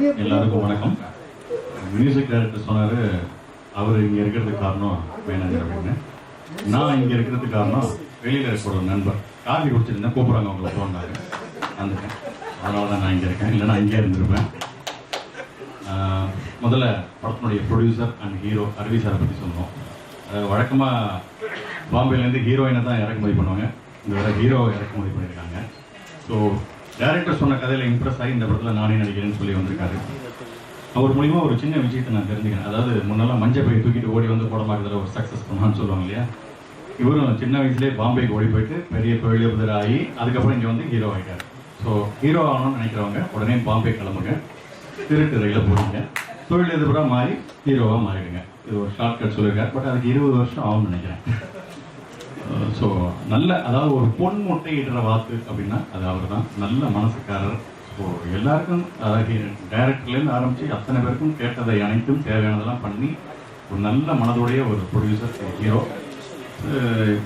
எல்லாருக்கும் வணக்கம். Music director சொன்னார் அவர் இங்கே இருக்கிறதுக்கு காரணம் மேனேஜர் அப்படின்னு. நான் இங்கே இருக்கிறதுக்கு காரணம் வெளியில் இருக்கிற ஒரு நண்பர் காஃபி குடிச்சிருந்தேன், கூப்பிட்றாங்க அவங்களை போனாரு, வந்துட்டேன். அதனால தான் நான் இங்கே இருக்கேன், இல்லைன்னா இங்கே இருந்திருப்பேன். முதல்ல படத்தினுடைய ப்ரொடியூசர் அண்ட் ஹீரோ அரவி சாரை பற்றி சொல்லணும். வழக்கமாக பாம்பேலேருந்து ஹீரோயினை தான் இறக்குமதி பண்ணுவாங்க, இந்த வரை ஹீரோ இறக்குமதி பண்ணியிருக்காங்க. ஸோ டைரக்டர் சொன்ன கதையில் இம்ப்ரெஸ் ஆகி இந்த படத்தில் நானே நடிக்கிறேன்னு சொல்லி வந்திருக்காரு. அவர் மூலிமா ஒரு சின்ன விஷயத்தை நான் தெரிஞ்சுக்கிறேன். அதாவது முன்னெல்லாம் மஞ்சள் பை தூக்கிட்டு ஓடி வந்து படமாக்குறதுல ஒரு சக்ஸஸ் பண்ணான்னு சொல்லுவாங்க இல்லையா. இவரும் சின்ன வயசுலேயே பாம்பேக்கு ஓடி போயிட்டு பெரிய தொழிலதிபர் ஆகி அதுக்கப்புறம் இங்கே வந்து ஹீரோ ஆகிட்டார். ஸோ ஹீரோ ஆகணும்னு நினைக்கிறவங்க உடனே பாம்பே கிளம்புங்க, திருட்டு ரயில போடுங்க, தொழிலதிபராக மாறி ஹீரோவாக மாறிடுங்க. இது ஒரு ஷார்ட்கட் சொல்லியிருக்காரு. பட் அதுக்கு 20 வருஷம் ஆகும்னு நினைக்கிறேன். ஸோ நல்ல, அதாவது ஒரு பொன் முட்டையிடுற வாக்கு அப்படின்னா அது அவர் தான். நல்ல மனசுக்காரர். ஸோ எல்லாருக்கும், அதாவது டைரக்டர்லேருந்து ஆரம்பித்து அத்தனை பேருக்கும் கேட்டதை அனைத்தும் தேவையானதெல்லாம் பண்ணி ஒரு நல்ல மனதுடைய ஒரு ப்ரொடியூசர் ஹீரோ.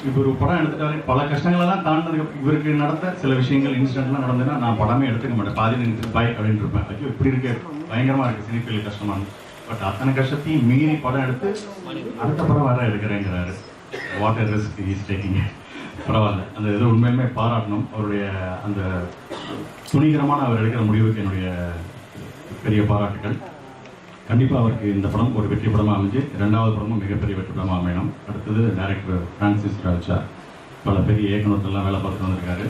இப்போ ஒரு படம் எடுத்துட்டாலே பல கஷ்டங்களெல்லாம் தாண்டினதுக்கு இவருக்கு நடந்த சில விஷயங்கள் இன்சிடென்ட்லாம் நடந்ததுன்னா நான் படமே எடுத்துக்க மாட்டேன், பாதி நின்று பாய் அப்படின்னு இருப்பேன். ஐயோ இப்படி இருக்கு, பயங்கரமாக இருக்குது, சினிஃபீல்டு கஷ்டமானது. பட் அத்தனை கஷ்டத்தையும் மீறி படம் எடுத்து அடுத்த படம் வர எடுக்கிறேங்கிறாரு. Water risk is taking. பரவாயில்ல, அந்த இது உண்மையுமே பாராட்டணும். அவருடைய அந்த துணிகரமான அவர் எடுக்கிற முடிவுக்கு என்னுடைய பெரிய பாராட்டுகள். கண்டிப்பாக அவருக்கு இந்த படம் ஒரு வெற்றி படமாக அமைஞ்சு 2வது படமும் மிகப்பெரிய வெற்றி படமாக அமையணும். அடுத்தது டைரக்டர் ஃப்ரான்சிஸ் ராஜா பல பெரிய இயக்குநர்கள்லாம் வேலை பார்த்துட்டு வந்திருக்காரு.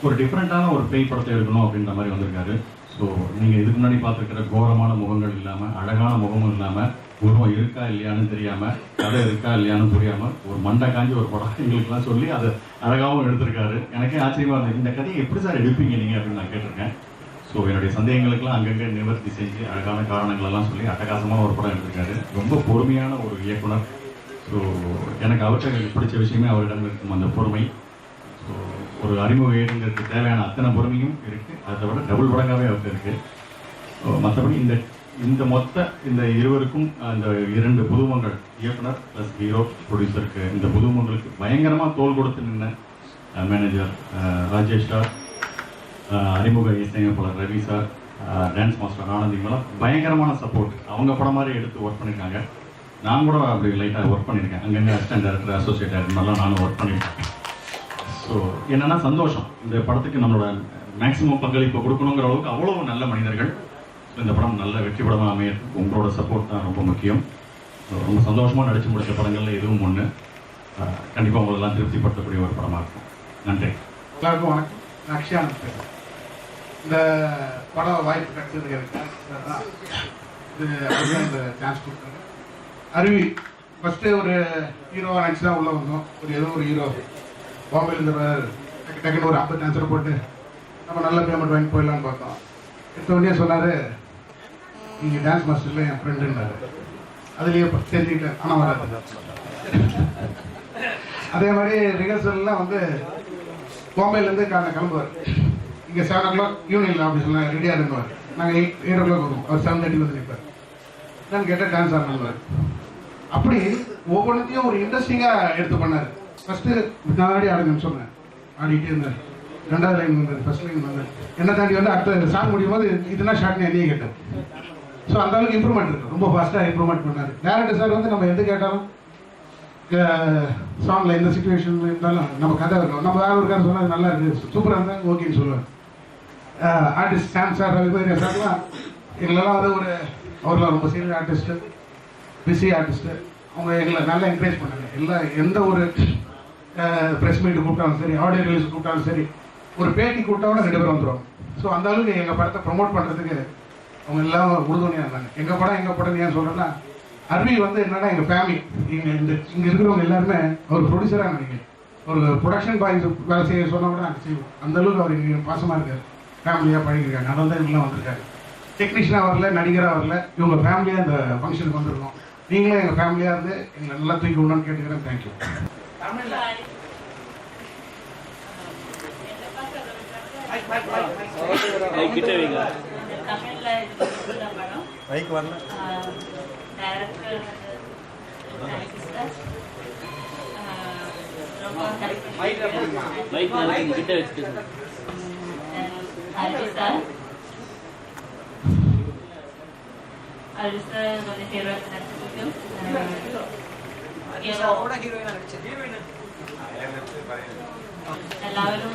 ஒரு டிஃப்ரெண்ட்டான ஒரு பேய் படத்தை எடுக்கணும் அப்படின்ற மாதிரி வந்திருக்காரு. ஸோ நீங்கள் இதுக்கு முன்னாடி பார்த்துருக்கிற கோரமான முகங்கள் இல்லாமல், அழகான முகமும் இல்லாமல், உருவம் இருக்கா இல்லையான்னு தெரியாமல், கதை இருக்கா இல்லையான்னு புரியாமல் ஒரு மண்டை காஞ்சி ஒரு படம் எங்களுக்குலாம் சொல்லி அதை அழகாகவும் எடுத்திருக்காரு. எனக்கே ஆச்சரியமாக இருந்தது, இந்த கதையை எப்படி சார் எடுப்பீங்க நீங்கள் அப்படின்னு நான் கேட்டிருக்கேன். ஸோ என்னுடைய சந்தேகங்களுக்கெல்லாம் அங்கங்கே நிவர்த்தி செஞ்சு அழகான காரணங்களெல்லாம் சொல்லி அட்டகாசமான ஒரு படம் எடுத்திருக்காரு. ரொம்ப பொறுமையான ஒரு இயக்குனர். ஸோ எனக்கு அவர்கிட்ட பிடிச்ச விஷயமே அவரிடம் இருக்கும் அந்த பொறுமை. ஸோ ஒரு அறிமுக இயக்குனருக்கு தேவையான அத்தனை பொறுமையும் இருக்குது, அதை விட டபுள் படங்காகவே அவருக்கு இருக்குது. மற்றபடி இந்த இருவருக்கும் அந்த 2 புதுமுகங்கள், இயக்குனர் ப்ளஸ் ஹீரோ ப்ரொடியூசருக்கு, இந்த புதுமுகங்களுக்கு பயங்கரமாக தோள் கொடுத்து நின்ன மேனேஜர் ராஜேஷ் சார், அறிமுக இசையமைப்பாளர் Ravi sir, dance master Anand, இவங்கெல்லாம் பயங்கரமான சப்போர்ட். அவங்க படம் மாதிரி எடுத்து ஒர்க் பண்ணியிருக்காங்க. நான் கூட அப்படி லைட்டாக ஒர்க் பண்ணியிருக்கேன், அங்கங்கே அசிஸ்டன்ட் டைரக்டர், அசோசியேட் டைரக்டர் மாதிரிலாம் நானும் ஒர்க் பண்ணியிருக்கேன். ஸோ என்னென்னா சந்தோஷம், இந்த படத்துக்கு நம்மளோட மேக்ஸிமம் பங்களிப்பை கொடுக்கணுங்கிற அளவுக்கு அவ்வளோ நல்ல மனிதர்கள். ஸோ இந்த படம் நல்ல வெற்றி படமாக அமையறதுக்கு உங்களோட சப்போர்ட் தான் ரொம்ப முக்கியம். ரொம்ப சந்தோஷமாக நடித்து முடித்த படங்களில் இதுவும் ஒன்று. கண்டிப்பாக உங்களெல்லாம் திருப்திப்படுத்தக்கூடிய ஒரு படமாக இருக்கும். நன்றி. எல்லாருக்கும் வணக்கம். நான் அக்ஷயானந்த் பேசுகிறேன். இந்த படம் வாய்ப்பு கிடைச்சதுக்கு எனக்கு இந்த சான்ஸ் கொடுத்தாங்க. அருவி ஃபஸ்ட்டு ஒரு ஹீரோவாக நினச்சி தான் உள்ளே வந்தோம். ஏதோ ஒரு ஹீரோ பாம்பேலேருந்து டக்குன்னு ஒரு 50 டான்ஸர் போட்டு நம்ம நல்ல பேமெண்ட் வாங்கி போயிடலான்னு பார்த்தோம். எடுத்தோடனே சொன்னார், நீங்கள் டான்ஸ் மாஸ்டரில் என் ஃப்ரெண்டுன்னாரு. அதுலேயே தெரிஞ்சுக்கிட்டேன், ஆனால் வராது. அதே மாதிரி ரிஹர்சல்லாம் வந்து பாம்பேலேருந்து கிளம்புவார். இங்கே 7 o'clock யூனியன் ஆஃபீஸில் ரெடியாக இருந்துவார். நாங்கள் 8 o'clock வருவோம். அவர் 7:30 வந்து நிற்பார். நான் கேட்டால் டான்ஸ் ஆடணுவார். அப்படி ஒவ்வொன்றத்தையும் ஒரு இன்ட்ரெஸ்டிங்காக எடுத்து பண்ணார். ஃபஸ்ட்டு முன்னாடி ஆடுங்கன்னு சொன்னேன், ஆடிட்டே இருந்தார். 2வது லைன் வந்தார், ஃபஸ்ட் லைன் வந்தார். என்ன தாண்டி வந்து அடுத்த சாங் முடியும் போது இதுனா ஷார்ட்னு என்னையே கேட்டார். ஸோ அந்த அளவுக்கு இம்ப்ரூவ்மெண்ட் இருக்குது. ரொம்ப ஃபாஸ்ட்டாக இம்ப்ரூவ்மெண்ட் பண்ணார். டேரக்டர் சார் வந்து நம்ம எது கேட்டாலும் சாங்கில் எந்த சுச்சுவேஷன் இருந்தாலும் நம்ம கதை இருக்கும், நம்ம வேலை இருக்கான்னு சொன்னால் அது நல்லா இருக்குது, சூப்பராக இருந்தால் ஓகேன்னு சொல்லுவார். ஆர்டிஸ்ட் சாம் சார், ரவிபேரியா சார்லாம் எங்களெல்லாம் வந்து அவர்லாம் ரொம்ப சீனியர் ஆர்டிஸ்ட்டு, பிஸி ஆர்டிஸ்ட்டு. அவங்க எங்களை நல்லா என்கரேஜ் பண்ணாங்க. எந்த ஒரு ப்ரெஸ் மீட் கூப்பிட்டாலும் சரி, ஆடியோ ரிலீஸ் கூப்பிட்டாலும் சரி, ஒரு பேட்டி கூப்பிட்டாலும் 2 பேரும் வந்துடுவாங்க. ஸோ அந்த அளவுக்கு எங்கள் படத்தை ப்ரொமோட் பண்ணுறதுக்கு அவங்க எல்லாம் உறுதுணையாக இருந்தாங்க. எங்கள் படம் ஏன் சொல்கிறேன்னா, அருவி வந்து என்னன்னா எங்கள் ஃபேமிலி. இங்கே இருக்கிறவங்க எல்லாருமே அவர் ப்ரொடியூசராக நினைக்கிறேன். ஒரு ப்ரொடக்ஷன் பாய்ஸ் வேலை செய்ய சொன்னால் கூட நாங்கள் செய்வோம். அந்தளவுக்கு அவர் இங்கே பாசமாக இருக்கார், ஃபேமிலியாக பழகிருக்காங்க. அதனால தான் இவங்களாம் வந்திருக்காரு. டெக்னீஷியனாக வரல, நடிகராக வரல, இவங்க ஃபேமிலியாக இந்த ஃபங்க்ஷனுக்கு வந்திருக்கோம். நீங்களும் எங்கள் ஃபேமிலியாக இருந்து எங்களை நல்லா தூக்கி விடணும்னு கேட்டுக்கிறேன். தேங்க்யூ. அரிசா வந்து ஹீரோ நடிச்சிருக்கும். എല്ലാവരും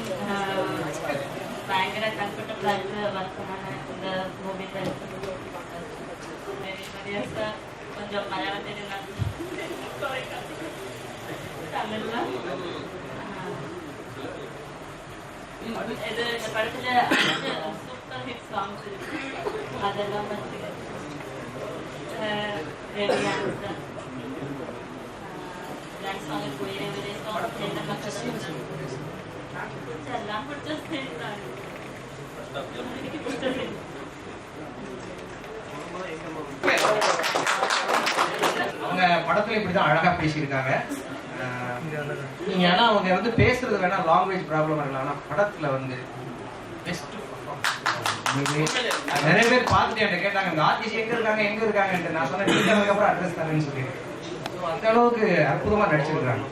ഭയങ്കര കംഫർട്ടബിൾ ആയിട്ട് വർക്ക് இந்த மூவி கொஞ்சம் மலையாளத்தில் தமிழ்ல இது இந்த படத்துல சூப்பர் ஹிட் சாங்ஸ் இருக்கு. அதெல்லாம் வந்து டான்ஸ் சாங் போயிடே விஜய் சாங் என்ன மக்கள் எல்லாம் பிடிச்சது. அவங்க படத்துல இப்படிதான் அழகா பேசியிருக்காங்க. நீங்க ஆனா அவங்க வந்து பேசுறது வேணா லாங்குவேஜ் ப்ராப்ளம் இருக்கலாம், ஆனா படத்துல வந்து பெஸ்ட் நிறைய பேர் பார்த்துட்டு என்கிட்ட கேட்டாங்க இந்த ஆர்டிஸ்ட் எங்க இருக்காங்க நான் சொன்னேன் நீங்க அதுக்கப்புறம் அட்ரஸ் தரேன்னு சொல்லிட்டு. அந்த அளவுக்கு அற்புதமா நடிச்சிருக்காங்க.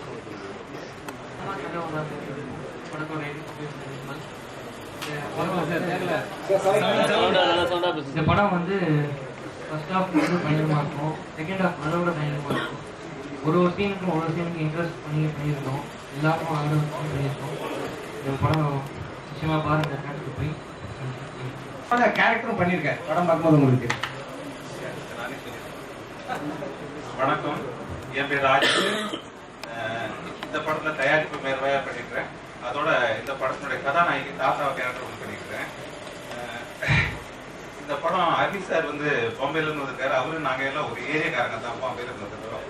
இந்த படம் வந்து ஃபர்ஸ்ட் ஹாஃப் வந்து பயங்கரமாக இருக்கும், செகண்ட் ஹாஃப் அதோட பயங்கரமாக இருக்கும். ஒரு சீனுக்கு இன்ட்ரெஸ்ட் பண்ணியிருந்தோம், எல்லாருக்கும் ஆர்டர் பண்ணியிருக்கோம். இந்த படம் நிச்சயமாக பாருங்க, தேட்டருக்கு போய் கேரக்டரும் பண்ணியிருக்கேன். படம் பார்க்கும்போது உங்களுக்கு வணக்கம், என் பேர் ராஜ். இந்த படத்தில் தயாரிப்பு மேற்பார்வையா பண்ணியிருக்கிறேன். அதோட இந்த படத்தினுடைய கதாநாயகி தாத்தாவை கேரக்டர் பண்ணியிருக்கிறேன். இந்த படம் அர்வி சார் வந்து பாம்பேல இருந்து வந்திருக்காரு. அவரு நாங்கள் எல்லாம் ஒரு ஏரியாக்காரங்க தான் பாம்பேல இருந்து வந்திருக்கிறோம்.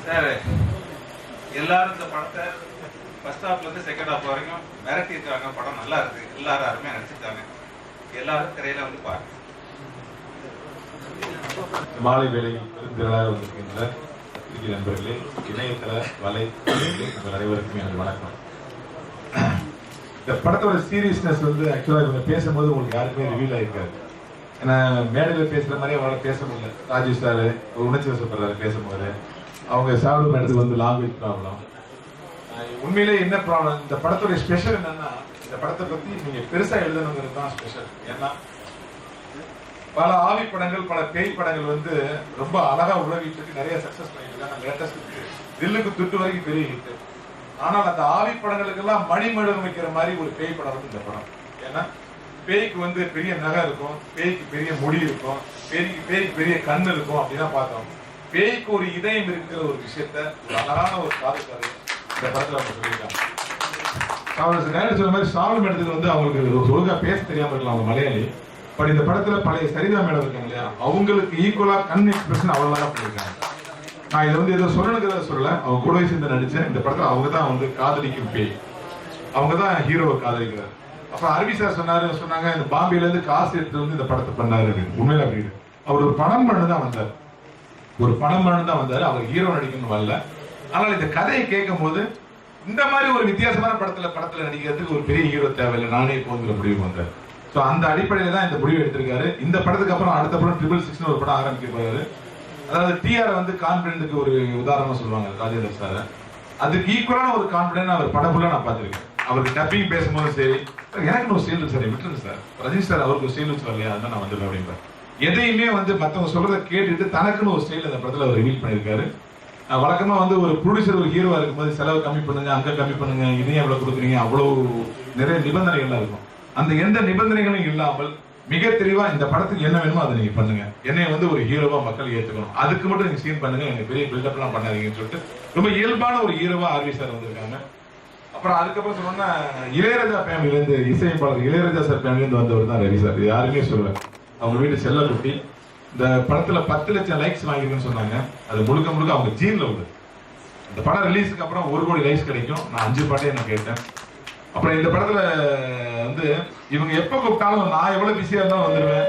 சார் எல்லாரும் இந்த படத்தை ஃபர்ஸ்ட் ஹாஃப்ல இருந்து செகண்ட் ஹாஃப் வரைக்கும் மிரட்டி இருக்காங்க. படம் நல்லா இருக்கு, எல்லாரும் அருமையா நடிச்சிருக்காங்க. எல்லாரும் திரையில வந்து பாருங்க. மாலை வேளையில் பெருந்திரளாக வந்திருக்கின்ற நண்பர்களே, இணையதள வலை உங்கள் அனைவருக்கும் எனக்கு வணக்கம். இந்த படத்தோட சீரியஸ்னஸ் வந்து ஆக்சுவலாக இவங்க பேசும்போது உங்களுக்கு யாருக்குமே ரிவீல் ஆகிருக்காது. ஏன்னா மேடையில் பேசுகிற மாதிரியே அவங்களால பேச முடியல. ராஜேஷ் சார் உணர்ச்சி வசப்படுறாரு பேசும்போது. அவங்க சாப்பிடும் இடத்துக்கு வந்து லாங்குவேஜ் ப்ராப்ளம். உண்மையிலே என்ன ப்ராப்ளம், இந்த படத்தோட ஸ்பெஷல் என்னன்னா, இந்த படத்தை பற்றி நீங்கள் பெருசாக எழுதணுங்கிறது தான் ஸ்பெஷல். ஏன்னா பல ஆவி படங்கள், பல பேய் படங்கள் வந்து ரொம்ப அழகா உலகிட்டு இருக்கு, நிறைய சக்சஸ் பண்ணிட்டு இருக்காங்க. லேட்டஸ்ட் தில்லுக்கு துட்டு வரைக்கும் பெரிய ஹிட். ஆனால் அந்த ஆவி படங்களுக்கெல்லாம் மணிமேடம் வைக்கிற மாதிரி ஒரு பேய் படம் வந்து இந்த படம். ஏன்னா பேய்க்கு வந்து பெரிய நகை இருக்கும், பேய்க்கு பெரிய முடி இருக்கும், பேய்க்கு பெரிய கண் இருக்கும் அப்படின்னா பார்த்தோம். பேய்க்கு ஒரு இதயம் இருக்கிற ஒரு விஷயத்த ஒரு அழகான ஒரு காதல் இந்த படத்துல அவங்க சொல்லியிருக்காங்க. சொல்ற மாதிரி சாவல் மேடத்துக்கு வந்து அவங்களுக்கு ஒழுங்கா பேச தெரியாம இருக்கலாம் அவங்க மலையாளி. பட் இந்த படத்துல பழைய சரிதா மேடம் இருக்காங்க இல்லையா, அவங்களுக்கு ஈக்குவலா கண் எக்ஸ்பிரஷன் அவ்வளவுதான் பண்ணிருக்காங்க. நான் இதை வந்து ஏதோ சொல்லணுங்கிறத சொல்லல, அவங்க கூடவே சேர்ந்து நடிச்சேன். இந்த படத்துல அவங்க தான் வந்து காதலிக்கும் பேய், அவங்க தான் ஹீரோவை காதலிக்கிறார். அப்புறம் அரவி சார் சொன்னாங்க இந்த பாம்பேல இருந்து காசு எடுத்து வந்து இந்த படத்தை பண்ணாரு. உண்மையில அப்படின்னு அவர் ஒரு படம் பண்ணதான் வந்தார், அவர் ஹீரோ நடிக்கணும்னு வரல. ஆனால் இந்த கதையை கேட்கும் போது இந்த மாதிரி ஒரு வித்தியாசமான படத்துல நடிக்கிறதுக்கு ஒரு பெரிய ஹீரோ தேவையில்லை, நானே போங்கிற முடிவு வந்தார். ஸோ அந்த அடிப்படையில தான் இந்த முடிவு எடுத்திருக்காரு. இந்த படத்துக்கு அப்புறம் அடுத்த படம் 666 ஒரு படம் ஆரம்பிக்க போறாரு. அதாவது டிஆர் வந்து கான்பிடென்ட்டுக்கு ஒரு உதாரணமா சொல்லுவாங்க ராஜேந்திர சார். அதுக்கு ஈக்குவலான ஒரு கான்பிடென்ட் அவர் படம் ஃபுல்லா நான் பார்த்திருக்கேன். அவருக்கு டப்பிங் பேசும்போது சரி, எனக்கு ஒரு ஸ்டைல் சார் விட்டுருங்க சார், ரஜினி சார் அவருக்கு ஸ்டைல் வரலையா, அதான் நான் வந்துடுவேன் அப்படின்பார். எதையுமே வந்து மற்றவங்க சொல்றதை கேட்டுட்டு தனக்குன்னு ஒரு ஸ்டைல் அந்த படத்துல அவர் ரிவீல் பண்ணியிருக்காரு. வழக்கமா வந்து ஒரு ப்ரொடியூசர் ஒரு ஹீரோவா இருக்கும்போது செலவு கம்மி பண்ணுங்க, அங்க கம்மி பண்ணுங்க, இதையும் எவ்வளவு கொடுக்குறீங்க, அவ்வளவு நிறைய நிபந்தனைகள்லாம் இருக்கும். அந்த எந்த நிபந்தனைகளும் இல்லாமல் மிக தெளிவா இந்த படத்துக்கு என்ன வேணுமோ அதை நீங்க பண்ணுங்க, என்னைய வந்து ஒரு ஹீரோவா மக்கள் ஏத்துக்கணும், அதுக்கு மட்டும் நீங்க சீன் பண்ணுங்க, எனக்கு பெரிய பில்டப் எல்லாம் பண்ணாதீங்கன்னு சொல்லிட்டு ரொம்ப இயல்பான ஒரு ஹீரோவா ஆர்வி சார் வந்திருக்காங்க. அப்புறம் அதுக்கப்புறம் சொன்னா இளையராஜா ஃபேமிலில இருந்து இசையமைப்பாளர் இளையராஜா சார் ஃபேமிலில இருந்து வந்தவர் தான் ரவி சார். யாருமே சொல்லுவேன். அவங்க வீட்டு செல்ல குட்டி இந்த படத்துல 10 லட்சம் லைக்ஸ் வாங்கிருக்குன்னு சொன்னாங்க. அது முழுக்க முழுக்க அவங்க ஜீன்ல உள்ளது. இந்த படம் ரிலீஸுக்கு அப்புறம் 1 கோடி லைக்ஸ் கிடைக்கும். நான் 5 பாட்டே நான் கேட்டேன். அப்புறம் இந்த படத்துல வந்து இவங்க எப்ப கூப்பிட்டாலும் நான் எவ்வளவு பிஸியா இருந்தாலும் வந்துடுவேன்,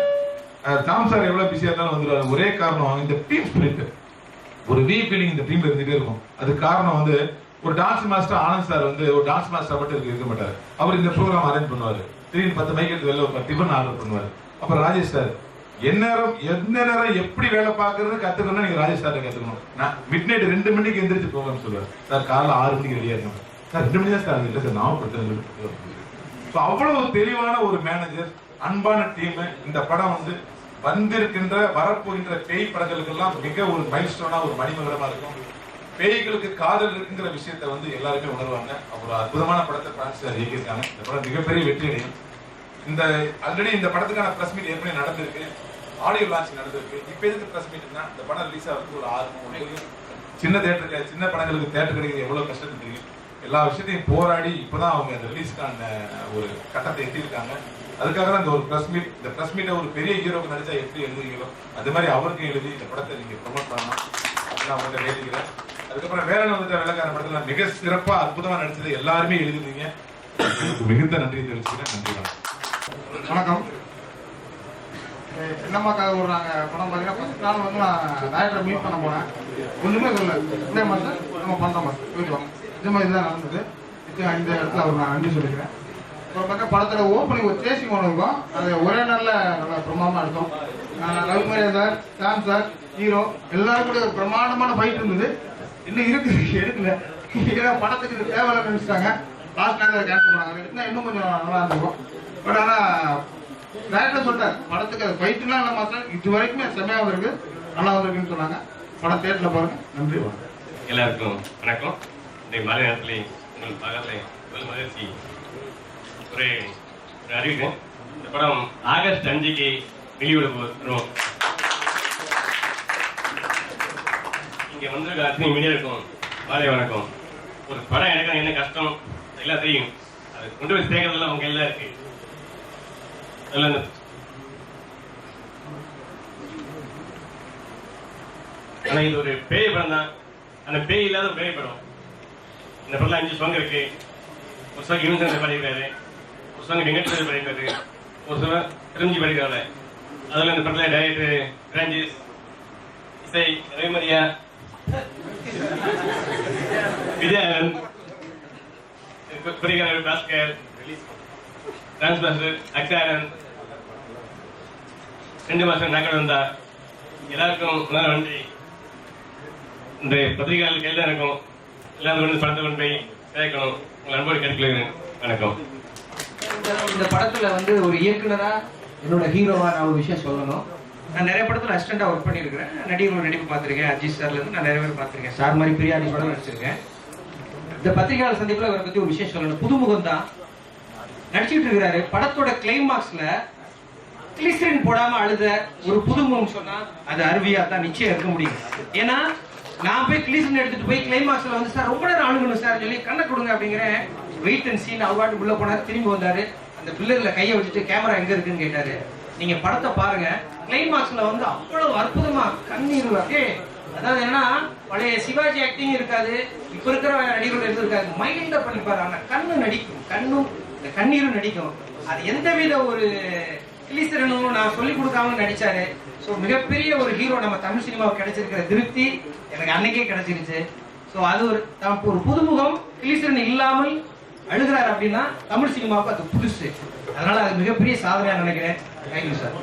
தாம் சார் எவ்வளவு பிஸியா இருந்தாலும் வந்துடுவாரு. ஒரே காரணம் இந்த டீம் ஸ்பிரிட், ஒரு வீ ஃபீலிங் இந்த டீம்ல இருந்துட்டே இருக்கும். அது காரணம் வந்து ஒரு டான்ஸ் மாஸ்டர் ஆனந்த் சார் வந்து ஒரு டான்ஸ் மாஸ்டர் மட்டும் இருக்க மாட்டாரு. அவர் இந்த ப்ரோக்ராம் அரேஞ்ச் பண்ணுவாரு, திடீர்னு 10 மைக் எடுத்து வெளில டிஃபன் ஆர்டர் பண்ணுவாரு. அப்புறம் ராஜேஷ் சார் எந்த நேரம் எப்படி வேலை பார்க்கறது கத்துக்கணும்னா நீங்க ராஜேஷ் சார் கத்துக்கணும். நான் மிட் நைட் 2 மணிக்கு எந்திரிச்சு போவேன்னு சொல்லுவார். சார் காலைல 6 மணிக்கு ரெடியா இருக்கணும் சார், 2 மணி தான் சார் இல்லை சார் நான் படுத்து. அவ்வளவு தெளிவான ஒரு மேனேஜர், அன்பான டீம். இந்த படம் வந்து வந்திருக்கின்ற வரப்போகின்ற பேய் படங்களுக்கெல்லாம் மிக ஒரு மைல்ஸ்டோனா ஒரு மணிமகுடமா இருக்கும். பேய்களுக்கு காதல் இருக்குங்கிற விஷயத்த வந்து எல்லாருமே உணர்வாங்க. ஒரு அற்புதமான படத்தை பிரான்ஸ் இயக்கியிருக்காங்க. இந்த படம் மிகப்பெரிய வெற்றி அடையும். இந்த ஆல்ரெடி இந்த படத்துக்கான பிரஸ் மீட் ஏற்கனவே நடந்திருக்கு, ஆடியோ லான்ச் நடந்திருக்கு. இப்ப எதுக்கு பிரஸ் மீட்னா இந்த படம் ரிலீஸ் ஆகிறதுக்கு ஒரு 6 சின்ன தேட்டருக்கு சின்ன படங்களுக்கு தேட்டர் கிடைக்கிறது எவ்வளவு கஷ்டம் தெரியும். எல்லா விஷயத்தையும் போராடி இப்பதான் அவங்க அந்த ரிலீஸ்க்கான ஒரு கட்டத்தை எட்டியிருக்காங்க. அதுக்காக தான் இந்த ஒரு பிரஸ் மீட். இந்த பிரஸ் மீட்டை ஒரு பெரிய ஹீரோக்கு நடிச்சா எப்படி எழுதுவீங்களோ அது மாதிரி அவருக்கும் எழுதி இந்த படத்தை நீங்க ப்ரொமோட் பண்ணலாம் அப்படின்னு நான் உங்கள்கிட்ட வேண்டிக்கிறேன். அதுக்கப்புறம் வேற வந்துட்ட வெள்ளக்காரன் படத்துல மிக சிறப்பா அற்புதமா நடிச்சது எல்லாருமே எழுதிருந்தீங்க. மிகுந்த நன்றியை தெரிவிச்சுக்கிறேன். நன்றி. வணக்கம். என்னம்மாக்காக ஒரு நாங்கள் படம் பார்த்தீங்கன்னா ஃபர்ஸ்ட் நாள் வந்து நான் டைரக்டரை மீட் பண்ண போனேன். ஒன்றுமே சொல்லலை, இதே மாதிரி தான் நம்ம பண்ணுற மாதிரி போயிட்டு வாங்க, இதே மாதிரி தான் நடந்தது. இந்த இடத்துல அவர் நான் நன்றி சொல்லிக்கிறேன். அப்புறம் பார்த்தா படத்தில் ஓப்பனிங் ஒரு சேசிங் ஒன்று இருக்கும், அது ஒரே நாளில் நல்லா பிரமாதமாக எடுத்தோம். ரவிமரியா சார், சாம் சார், ஹீரோ எல்லாரும் கூட ஒரு பிரமாண்டமான ஃபைட் இருந்தது. இன்னும் இருக்குது, எடுக்கல. ஏன்னா படத்துக்கு இது தேவையில்லை நினைச்சிட்டாங்க. லாஸ்ட் நேரத்தில் கேன்சல் பண்ணாங்க. எடுத்துனா இன்னும் கொஞ்சம் நல்லா இருந்திருக்கும். பட் ஆனால் டைரக்டர் சொல்லிட்டார் படத்துக்கு அது ஃபைட்டுலாம் இல்லை மாஸ்டர், இது வரைக்குமே செம்மையாக வந்திருக்கு, நல்லா வந்திருக்குன்னு சொன்னாங்க. படம் தேட்டரில் பாருங்க. நன்றி. எல்லாருக்கும் வணக்கம். இன்றைக்கு மாலை நேரத்தில் உங்கள் பக்கத்தில் முதல் மகிழ்ச்சி ஒரு அறிவிக்கிறேன். இந்த படம் ஆகஸ்ட் 5க்கு வெளியிட போகிறோம். இங்கே வந்திருக்க அத்தனை மீடியா இருக்கும் மாலை வணக்கம். ஒரு படம் எடுக்க என்ன கஷ்டம் எல்லாம் தெரியும். அது கொண்டு போய் சேர்க்கறதெல்லாம் அவங்க எல்லாம் இருக்கு. ஆனா இது ஒரு பேய் படம் தான். அந்த பேய் இல்லாத பேய் படம். இந்த படத்துல 5 சாங் இருக்கு. ஒரு சாங் யூனிசன் பாடியிருக்காரு, ஒரு சாங் வெங்கடேஷ் பாடியிருக்காரு, ஒரு சாங் திருஞ்சி பாடியிருக்காரு. அதுல இந்த படத்துல டைரக்டர் பிரான்சிஸ், இசை ரவிமரியா, விஜயன், பிரிகர் பாஸ்கர், டிரான்ஸ்பாஸ்டர் அக்ஷாரன், 2 மாசம் நாங்கள் வந்தா எல்லாருக்கும் நன்றி. இந்த பத்திரிகையாளர் கையில் தான் இருக்கும். எல்லாரும் வந்து படத்தை கொண்டு போய் சேர்க்கணும். உங்கள் அன்போடு கேட்டுக்கொள்கிறேன். வணக்கம். இந்த படத்துல வந்து ஒரு இயக்குனரா என்னோட ஹீரோவா நான் ஒரு விஷயம் சொல்லணும். நான் நிறைய படத்துல அசிஸ்டண்டா ஒர்க் பண்ணியிருக்கிறேன். நடிகர்கள் நடிப்பு பார்த்திருக்கேன். அஜித் சார்ல இருந்து நான் நிறைய பேர் பார்த்திருக்கேன். சார் மாதிரி பிரியாணி படம் நடிச்சிருக்கேன். இந்த பத்திரிகையாளர் சந்திப்புல இவரை பத்தி ஒரு விஷயம் சொல்லணும். புதுமுகம் தான் நடிச்சுட்டு இருக்கிறாரு. படத்தோட கிளைமாக்ஸ்ல கிளிசரின் போடாம அழுத ஒரு புதுமுகம் சொன்னா அது அருவியா தான் நிச்சயம் இருக்க முடியும். ஏன்னா நான் போய் கிளிசரின் எடுத்துட்டு போய் கிளைமாக்ஸ்ல வந்து சார் ரொம்ப நேரம் அழுகணும் சார் சொல்லி கண்ணை கொடுங்க அப்படிங்கிறேன். வெயிட் அண்ட் சீன் அவார்டு உள்ள போனார். திரும்பி வந்தாரு. அந்த பில்லர்ல கையை வச்சுட்டு கேமரா எங்க இருக்குன்னு கேட்டாரு. நீங்க படத்தை பாருங்க. கிளைமாக்ஸ்ல வந்து அவ்வளவு அற்புதமா கண்ணீர் அப்படியே, அதாவது என்ன பழைய சிவாஜி ஆக்டிங் இருக்காது, இப்ப இருக்கிற நடிகர்கள் இருக்காது, மைல்டா பண்ணிப்பாரு. ஆனா கண்ணு நடிக்கும், கண்ணும் இந்த கண்ணீரும் நடிக்கும். அது எந்தவித ஒரு கிளிசரனும் நான் சொல்லி கொடுக்காம நடிச்சாரு. ஸோ மிகப்பெரிய ஒரு ஹீரோ நம்ம தமிழ் சினிமாவுக்கு கிடைச்சிருக்கிற திருப்தி எனக்கு அன்னைக்கே கிடைச்சிருச்சு. ஸோ அது ஒரு புதுமுகம் கிளிசரன் இல்லாமல் அழுகிறார் அப்படின்னா தமிழ் சினிமாவுக்கு அது புதுசு. அதனால அது மிகப்பெரிய சாதனையா நினைக்கிறேன். Thank you sir.